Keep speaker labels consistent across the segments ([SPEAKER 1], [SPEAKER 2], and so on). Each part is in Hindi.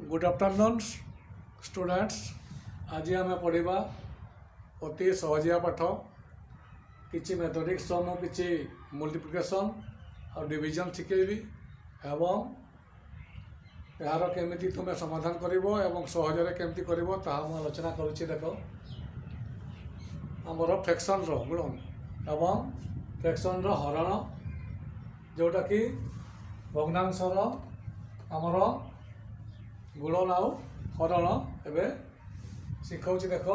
[SPEAKER 1] Good afternoon students. आज आम पढ़ा अति सहजिया पाठ किसी मैथमेटिक्स किसी मल्टीप्लिकेशन और डिविजन शिखेबी एवं यार केमी तुम समाधान कर सहजरे केमती कर आलोचना करुच्ची। देख आमर फ्रैक्शन गुणन एवं फ्रैक्शन हरण जोटा कि भग्नांशर आमर गुणन आउ हरण एवं शिखाऊँ। देख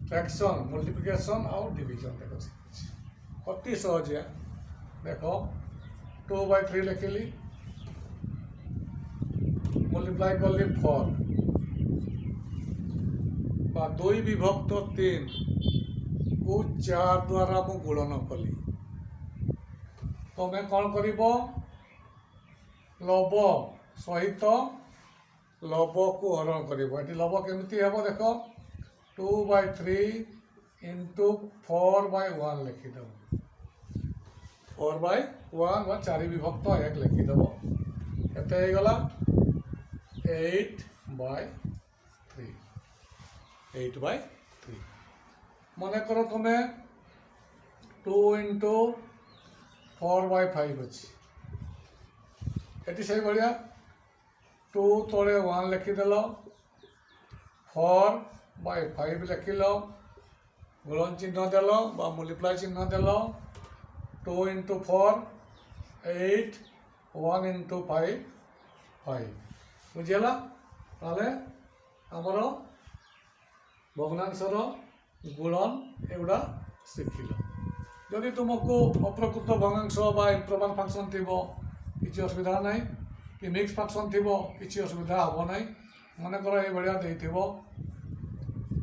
[SPEAKER 1] फ्रैक्शन मल्टीप्लिकेशन आउ डिविजन देख अति सहजिया। देख 2/3 लिखिली मल्टीप्लाई कली 4 बा 2 विभक्त 3 को 4 द्वारा मु गुणन कली। तुम्हें कौन कर लब सहित लब को हरण कर लब केमती हम देख 2/3 इंटू 4/1 लिखिदेव 4/1 बा 4 विभक्त 1 लिखिदेव के गला 8/3 मन कर तुम्हें 2 इंटू 4/5 अच्छी ये से भाया 2 तले 1 लिखिदेल 4/5 लिखिल गुणन चिन्ह देल मल्टीप्लाई चिन्ह देल 2 इंटू 4 8 1 इंटू 5 5 बुझीगला। ताले आमर भग्नांशर गुणन एगुड़ा शिखिल। जदि तुमको अप्रकृत भग्नांश इम्प्रॉपर फंक्शन थी किसी असुविधा ना कि मिक्स फंक्शन थी किसी असुविधा हम ना मन कर ये भाया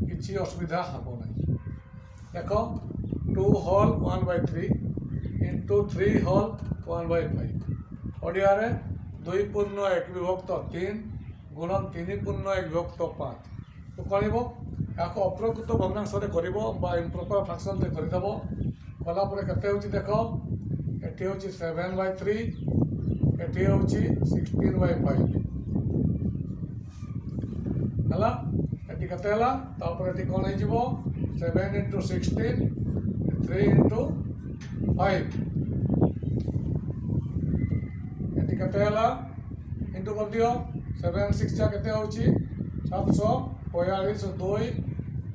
[SPEAKER 1] किसी असुविधा हम ना। देख 2 होल 1/3 इंटू 3 होल 1/5 ओडिया 2 पूर्ण 1 विभक्त 3 गुणन 3 पूर्ण 1 विभक्त 5 तो कह या अप्रकृत भग्नांश इम्प्रॉपर फंक्शन करदेव कलापर के देख ये हूँ 7/3 ये हूँ 16/5 है के कौन हो 7 इंटू 16 3 इंटू 5 ये के इंटू कर दियो 7 6 के 742 2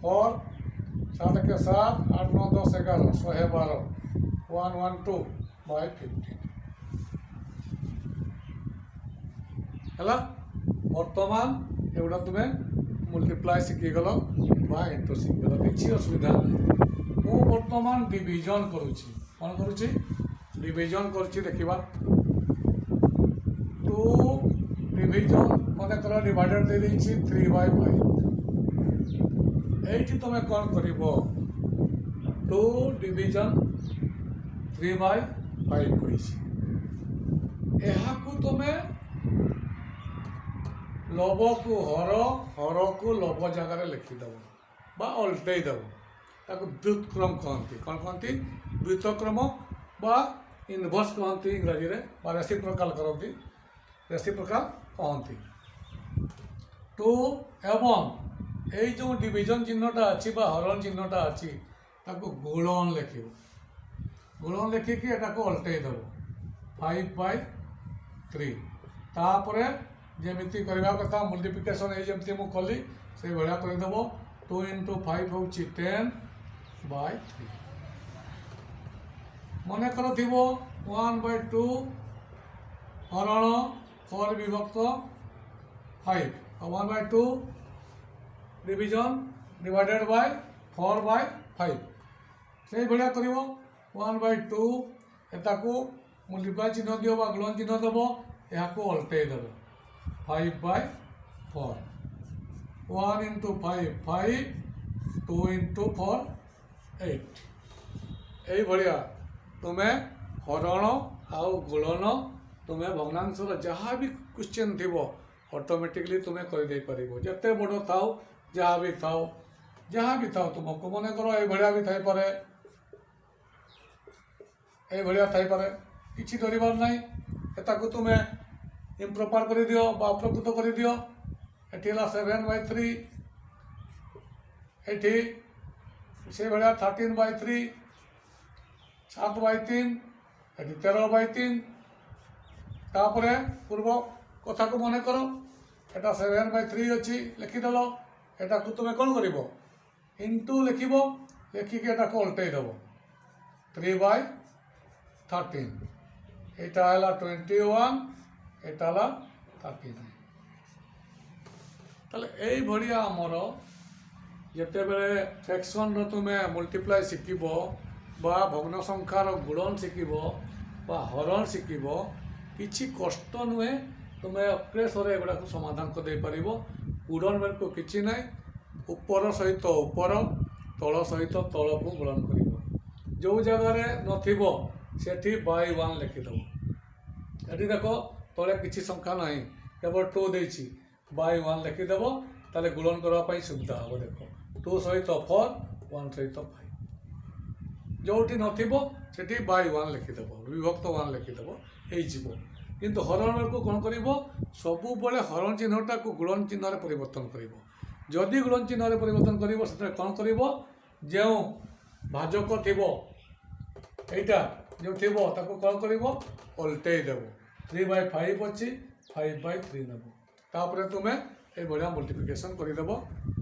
[SPEAKER 1] 4 7 के 7 8 9 10 11 112 112/15 है। बर्तमान एगुड़ा तुम्हें मल्टीप्लाई शिखीगल इंटू शिखीगल किसी असुविधा नहीं। मु बर्तमान डिविजन करुच्ची कौन करुच्ची डिविजन करुच्ची देखा 2 डिविजन मन कर डिवाइडेड दे देछि 3/5 ये तुम्हें कौन कर 2 डिविजन 3/5 को तुम्हें लब को हर को लब जगार लिखिदेव बा अल्टेदेव ताको व्युत्क्रम कहती कौन कहती व्युत्क्रम बा इनवर्स कहती इंग्राजी रे बा रेसिप्रोकाल करती रेसिप्रोकाल कहती। तो एवं ये जो डिविजन चिन्हटा अच्छी हरण चिन्हटा अच्छी ताको गुणन लिख गुणन लिखिकी एटा को अल्टेदेव 5/3 तापर जमीती करवा कथा मल्टीप्लिकेशन ये जमी मुझे कली से भाया करदेव 2 इंटू 5 हूँ 10/3 मन कर 1/2 हरण 4 विभक्त 5 1/2 डिविजन डिवाइडेड बाय 4/5 से भाया कर 1/2 एटा को मल्टीप्लाई चिन्ह दियो गुणन चिन्ह देव यहाँ को अल्टेदेव 5/4 1 इंटू 5 5 2 इंटू 4 8 यही भाया तुम्हें हरण आउ गुणन तुम्हें भग्नांशर जहाँ भी क्वेश्चन थी ऑटोमेटिकली तुम्हें करदे पार जिते बड़ था जहाँ भी था तुमको मन कर ये भाया भी थाई पारे এইভাবে থাইপারে কিছু ডরিবার নাই। এটাকে তুমি ইম্প্রপার করে দিও বা অপ্রকৃত করে দিও। এটি হল 7/3, এটি সেইভাবে 13/3, 7/3, এটি 13/3। তারপরে পূর্ব কথাকে মনে করো, এটা 7/3 অছি লিখিদেল। এটাকে তুমি কোণ করিব, ইন্টু লিখিব, লিখিকি এটাকে উল্টাই দেব 3/13। এটা হল 21, এটা হল 39। তাহলে এইভাবে আমার যেতবে ফ্রাকশনর তুমি মল্টিপ্লাই শিখিব বা ভগ্ন সংখ্যার গুণন শিখিব বা হরণ শিখিব, কিছু কষ্ট নুহে। তুমি অক্রেশরে এগুড়াক সমাধান করে পারিব। গুণন বেলକୁ কিছু নাই। উপর সহিত উপর, তল সহিত তলକୁ গুণন করিব। যে জায়গায় নথিব সেটি বাই 1 লিখিদেব। এটি দেখ তলে কিছু সংখ্যা নাই, কেবল 2 ଦେଇଛି, বাই 1 লিখিদেব। তাহলে গুণন করা সুবিধা হব। দেখ 2 সহিত 4, 1 সহিত 5। ଯେଉଁଠି ନଥିବ ସେଠି ବାଇ 1 ଲେଖିଦେବ, ବିଭକ୍ତ 1 ଲେଖିଦେବ, ହେଇଯିବ। କିନ୍ତୁ ହରଣ ବେଳକୁ କ'ଣ କରିବ, ସବୁବେଳେ ହରଣ ଚିହ୍ନଟାକୁ ଗୁଣନ ଚିହ୍ନରେ ପରିବର୍ତ୍ତନ କରିବ। ଯଦି ଗୁଣନ ଚିହ୍ନରେ ପରିବର୍ତ୍ତନ କରିବ, ସେଥିରେ କ'ଣ କରିବ, ଯେଉଁ ଭାଜକ ଥିବ এইটা ଯେଉଁ ଥିବ ତାକୁ କ'ଣ କରିବ, ଓଲଟେଇ ଦେବ। 3/5 ଅଛି, 5/3 ନେବ। ତାପରେ ତୁମେ এইভাবে মল্টিপ্লিকেসন করিদেব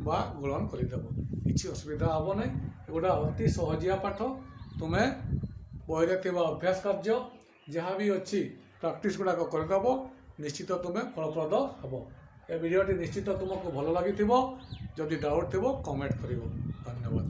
[SPEAKER 1] বা গুণন করিদেব। কিছু অসুবিধা হব না। এগুলা অতি সহজিয়া পাঠ। তুমি বইরে থাকা অভ্যাস কার্য যাহা বি অছি প্রাকটিস গুড়াক করিদেব, নিশ্চিত তুমি ফলপ্রদ হব। এ ভিডিওটি নিশ্চিত তোমাকে ভালো লাগিথিব। যদি ডাউট থিব কমেন্ট করিব। ধন্যবাদ।